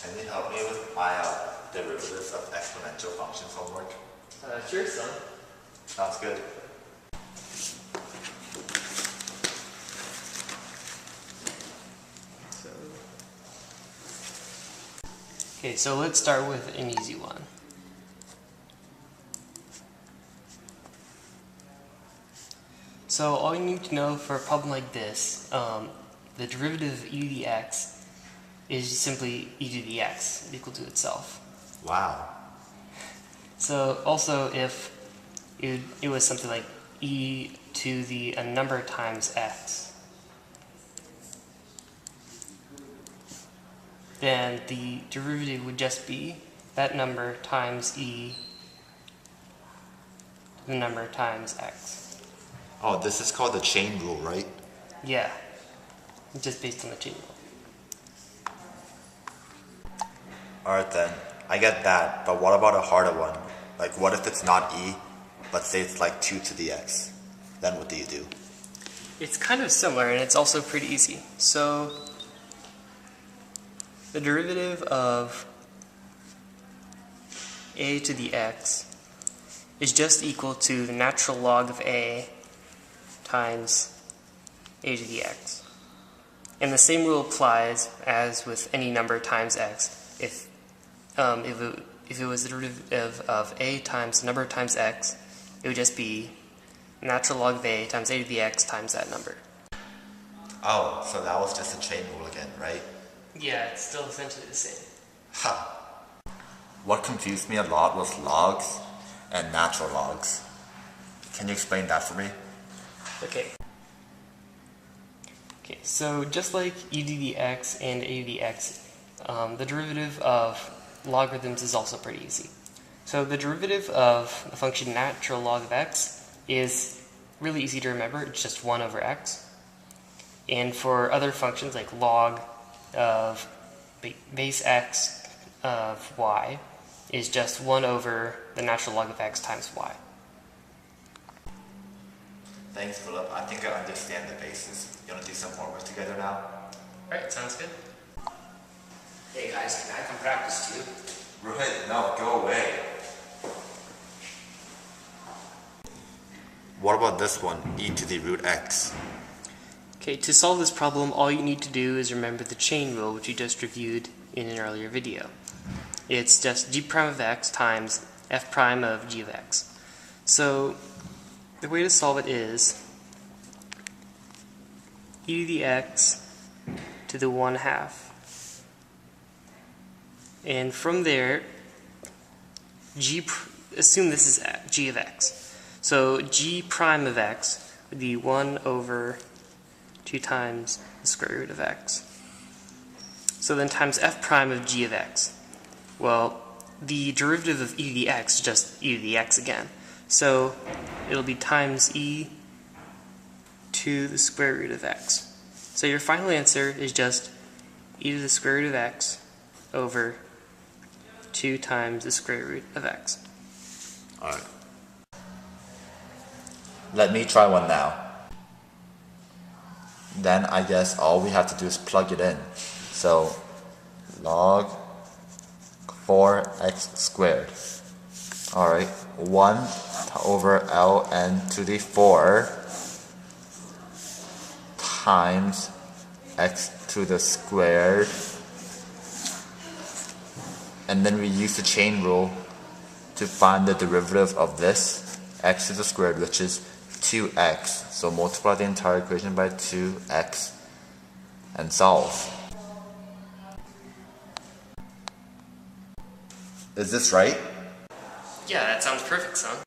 Can you help me with my derivatives of exponential functions homework? Sure, son. Sounds good. Okay, so let's start with an easy one. So all you need to know for a problem like this, the derivative of e to the x is simply e to the x equal to itself. Wow. So also if it was something like e to the a number times x, then the derivative would just be that number times e to the number times x. Oh, this is called the chain rule, right? Yeah, just based on the chain rule. Alright then, I get that, but what about a harder one? Like what if it's not e, but say it's like 2 to the x? Then what do you do? It's kind of similar and it's also pretty easy. So the derivative of a to the x is just equal to the natural log of a times a to the x. And the same rule applies as with any number times x. If it was the derivative of a times the number times x, it would just be natural log of a times a to the x times that number. Oh, so that was just a chain rule again, right? Yeah, it's still essentially the same. Ha! What confused me a lot was logs and natural logs. Can you explain that for me? Okay. Okay, so just like e to the x and a to the x, the derivative of logarithms is also pretty easy. So the derivative of the function natural log of x is really easy to remember. It's just 1 over x. And for other functions like log of base x of y is just 1 over the natural log of x times y. Thanks, Philip. I think I understand the basis. You want to do some homework together now? Alright, sounds good. Hey guys, can I come practice too? Rohit, no, go away. What about this one, e to the root x? Okay, to solve this problem, all you need to do is remember the chain rule, which you just reviewed in an earlier video. It's just g prime of x times f prime of g of x. So the way to solve it is e to the x to the 1/2. And from there, assume this is g of x. So g prime of x would be 1 over 2 times the square root of x. So then times f prime of g of x. Well, the derivative of e to the x is just e to the x again. So it'll be times e to the square root of x. So your final answer is just e to the square root of x over 2 times the square root of x. Alright. Let me try one now. Then I guess all we have to do is plug it in. So log 4x squared. Alright, 1 over ln to the 4 times x to the squared. And then we use the chain rule to find the derivative of this, x to the squared, which is 2x. So multiply the entire equation by 2x and solve. Is this right? Yeah, that sounds perfect, son.